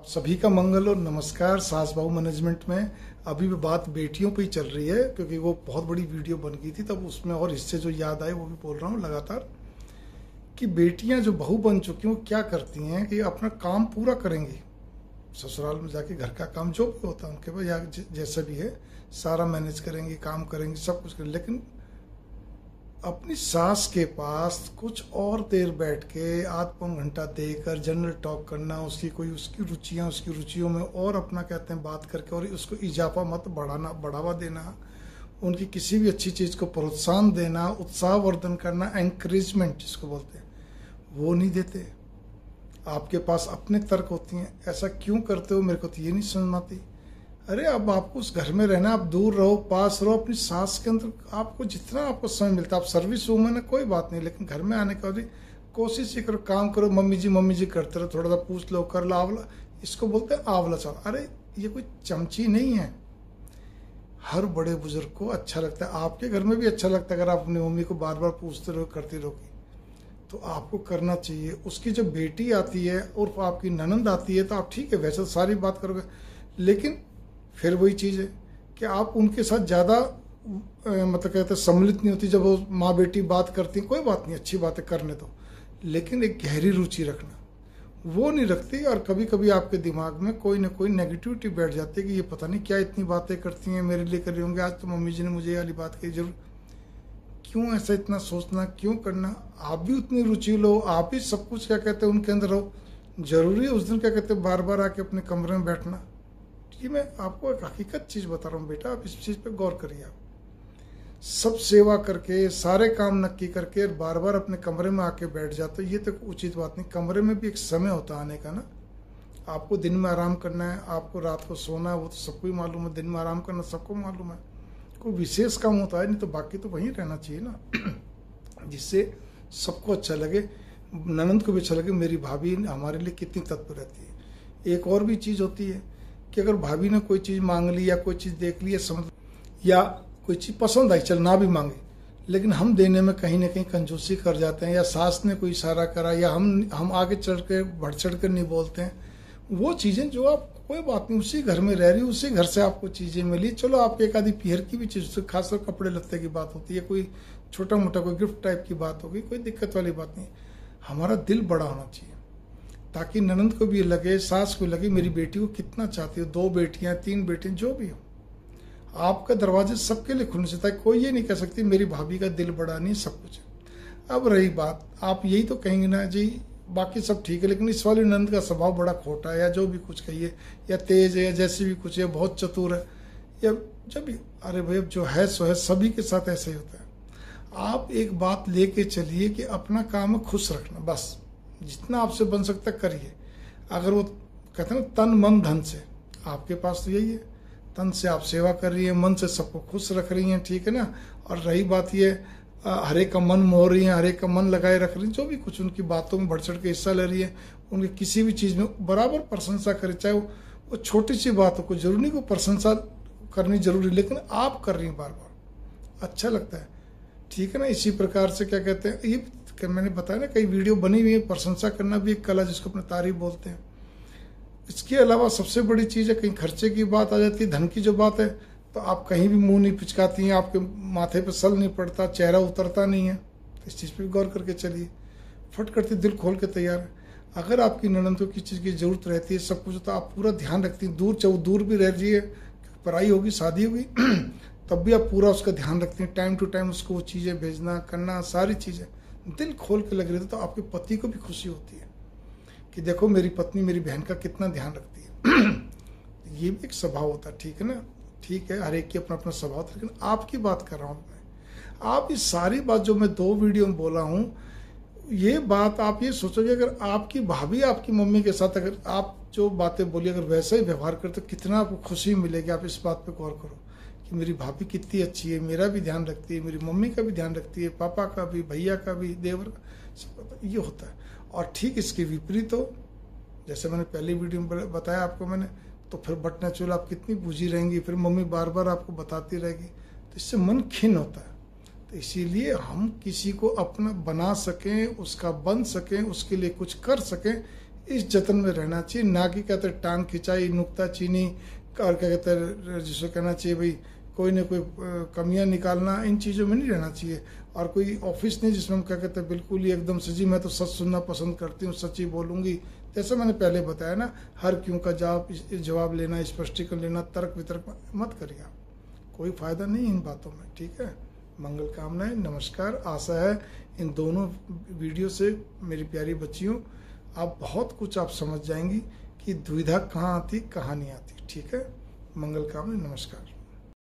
सभी का मंगल और नमस्कार। सास बहू मैनेजमेंट में अभी भी बात बेटियों पे ही चल रही है, क्योंकि वो बहुत बड़ी वीडियो बन गई थी, तब उसमें और हिस्से जो याद आए वो भी बोल रहा हूँ लगातार। कि बेटियां जो बहू बन चुकी हैं वो क्या करती हैं कि अपना काम पूरा करेंगी, ससुराल में जाके घर का काम जो भी होता है उनके पास या जैसा भी है सारा मैनेज करेंगी, काम करेंगी, सब कुछ करेंगी, लेकिन अपनी सास के पास कुछ और देर बैठ के आध पौन घंटा देकर जनरल टॉक करना, उसकी रुचियां, उसकी रुचियों में और अपना कहते हैं बात करके और उसको इजाफा मत बढ़ावा देना, उनकी किसी भी अच्छी चीज़ को प्रोत्साहन देना, उत्साहवर्धन करना, एंकरेजमेंट जिसको बोलते हैं, वो नहीं देते। आपके पास अपने तर्क होती हैं, ऐसा क्यों करते हो, मेरे को तो ये नहीं समझ आती। अरे अब आपको उस घर में रहना, आप दूर रहो, पास रहो, अपनी सास के अंदर आपको जितना आपको समय मिलता है, आप सर्विस वूमेन है कोई बात नहीं, लेकिन घर में आने के बाद कोशिश ही करो, काम करो, मम्मी जी करते रहो, थोड़ा सा पूछ लो, कर लो, आवला, इसको बोलते हैं आवला चावल। अरे ये कोई चमची नहीं है। हर बड़े बुजुर्ग को अच्छा लगता है, आपके घर में भी अच्छा लगता है अगर आप अपनी मम्मी को बार बार पूछते रहो, करती रहोगी, तो आपको करना चाहिए। उसकी जब बेटी आती है और आपकी ननंद आती है तो आप ठीक है, वैसे तो सारी बात करोगे, लेकिन फिर वही चीज़ है कि आप उनके साथ ज़्यादा मतलब कहते हैं सम्मिलित नहीं होती। जब वो माँ बेटी बात करती, कोई बात नहीं, अच्छी बातें करने दो, लेकिन एक गहरी रुचि रखना, वो नहीं रखती। और कभी कभी आपके दिमाग में कोई ना कोई नेगेटिविटी बैठ जाती है कि ये पता नहीं क्या इतनी बातें करती हैं, मेरे लिए कर रही होंगे, आज तो मम्मी जी ने मुझे ये वाली बात कही, जरूर क्यों ऐसा इतना सोचना, क्यों करना। आप भी उतनी रुचि लो, आप भी सब कुछ क्या कहते हैं उनके अंदर रहो। जरूरी है उस दिन क्या कहते हैं बार बार आके अपने कमरे में बैठना। ये मैं आपको एक हकीकत चीज़ बता रहा हूँ बेटा, आप इस चीज़ पे गौर करिए। आप सब सेवा करके, सारे काम नक्की करके बार बार अपने कमरे में आके बैठ जाते, ये तो उचित बात नहीं। कमरे में भी एक समय होता है आने का ना। आपको दिन में आराम करना है, आपको रात को सोना है, वो तो सबको ही मालूम है, दिन में आराम करना सबको मालूम है। कोई विशेष काम होता है नहीं, तो बाकी तो वहीं रहना चाहिए ना, जिससे सबको अच्छा लगे, ननंद को भी अच्छा लगे, मेरी भाभी हमारे लिए कितनी तत्पर रहती है। एक और भी चीज़ होती है कि अगर भाभी ने कोई चीज़ मांग ली या कोई चीज़ देख ली या समझ या कोई चीज़ पसंद आई, चल ना भी मांगे, लेकिन हम देने में कहीं ना कहीं कंजूसी कर जाते हैं, या सास ने कोई इशारा करा, या हम आगे चढ़ के बढ़ चढ़ कर नहीं बोलते हैं, वो चीज़ें जो आप कोई बात नहीं, उसी घर में रह रही, उसी घर से आपको चीज़ें मिली, चलो आपके एक आधी पीहर की भी चीज़, खासकर कपड़े लत्ते की बात होती है, कोई छोटा मोटा कोई गिफ्ट टाइप की बात होगी, कोई दिक्कत वाली बात नहीं। हमारा दिल बड़ा होना चाहिए ताकि ननंद को भी लगे, सास को लगे, मेरी बेटी को कितना चाहती हो, 2 बेटियां 3 बेटियां जो भी हो, आपका दरवाजे सबके लिए खुलने से, कोई ये नहीं कह सकती मेरी भाभी का दिल बड़ा नहीं, सब कुछ है। अब रही बात, आप यही तो कहेंगे ना जी बाकी सब ठीक है, लेकिन इस वाली ननंद का स्वभाव बड़ा खोटा है, या जो भी कुछ कहिए, या तेज है, या जैसे भी कुछ है, बहुत चतुर है, या जब भी, अरे भाई अब जो है सो है, सभी के साथ ऐसे ही होता है। आप एक बात लेके चलिए कि अपना काम है खुश रखना, बस जितना आपसे बन सकता करिए। अगर वो कहते हैं ना तन मन धन से, आपके पास तो यही है, तन से आप सेवा कर रही है, मन से सबको खुश रख रही हैं, ठीक है ना। और रही बात ये हरे का मन मोह रही है, हरे का मन लगाए रख रही है, जो भी कुछ उनकी बातों में बढ़ चढ़ के हिस्सा ले रही है, उनकी किसी भी चीज़ में बराबर प्रशंसा करे, चाहे वो छोटी सी बात हो, कोई जरूरी नहीं को प्रशंसा करनी जरूरी, लेकिन आप कर रही हैं बार बार, अच्छा लगता है, ठीक है ना। इसी प्रकार से क्या कहते हैं, ये मैंने बताया ना कई वीडियो बनी हुई है, प्रशंसा करना भी एक कला जिसको अपने तारीफ बोलते हैं। इसके अलावा सबसे बड़ी चीज़ है, कहीं खर्चे की बात आ जाती है, धन की जो बात है, तो आप कहीं भी मुंह नहीं पिचकाती हैं, आपके माथे पे सल नहीं पड़ता, चेहरा उतरता नहीं है, तो इस चीज़ पे भी गौर करके चलिए। फट करती दिल खोल के तैयार है। अगर आपकी ननंद को किसी चीज़ की जरूरत रहती है, सब कुछ, तो आप पूरा ध्यान रखती हैं, दूर चाहे वो दूर भी रह रही है, पढ़ाई होगी, शादी होगी तब भी आप पूरा उसका ध्यान रखती हैं, टाइम टू टाइम उसको वो चीज़ें भेजना करना, सारी चीज़ें दिल खोल के लग रही थी, तो आपके पति को भी खुशी होती है कि देखो मेरी पत्नी मेरी बहन का कितना ध्यान रखती है। ये भी एक स्वभाव होता है, ठीक है ना, ठीक है, हर एक की अपना अपना स्वभाव था, लेकिन आपकी बात कर रहा हूँ मैं। आप इस सारी बात जो मैं 2 वीडियो में बोला हूँ, ये बात आप ये सोचोगे, अगर आपकी भाभी आपकी मम्मी के साथ अगर आप जो बातें बोली अगर वैसे ही व्यवहार करते, तो कितना आपको खुशी मिलेगी। आप इस बात पे गौर करो कि मेरी भाभी कितनी अच्छी है, मेरा भी ध्यान रखती है, मेरी मम्मी का भी ध्यान रखती है, पापा का भी, भैया का भी, देवर का, ये होता है। और ठीक इसके विपरीत हो, जैसे मैंने पहली वीडियो में बताया आपको मैंने, तो फिर बट नेचुरल आप कितनी बूझी रहेंगी, फिर मम्मी बार बार आपको बताती रहेगी, तो इससे मन खिन्न होता है। तो इसीलिए हम किसी को अपना बना सकें, उसका बन सकें, उसके लिए कुछ कर सकें, इस जतन में रहना चाहिए, ना कि कहते टांग खिंचाई, नुक्ताचीनी और क्या कहते हैं जिसको कहना चाहिए भाई कोई ना कोई कमियां निकालना, इन चीज़ों में नहीं रहना चाहिए। और कोई ऑफिस नहीं जिसमें हम क्या कहते हैं बिल्कुल ही एकदम से जी मैं तो सच सुनना पसंद करती हूँ, सच ही बोलूँगी। जैसे मैंने पहले बताया ना, हर क्यों का जवाब लेना, स्पष्टीकरण लेना, तर्क वितर्क मत करिए आप, कोई फायदा नहीं इन बातों में। ठीक है, मंगल कामनाएं, नमस्कार। आशा है इन दोनों वीडियो से मेरी प्यारी बच्चियों आप बहुत कुछ आप समझ जाएंगी कि दुविधा कहाँ आती कहाँ नहीं आती। ठीक है, मंगल कामनाएं, नमस्कार।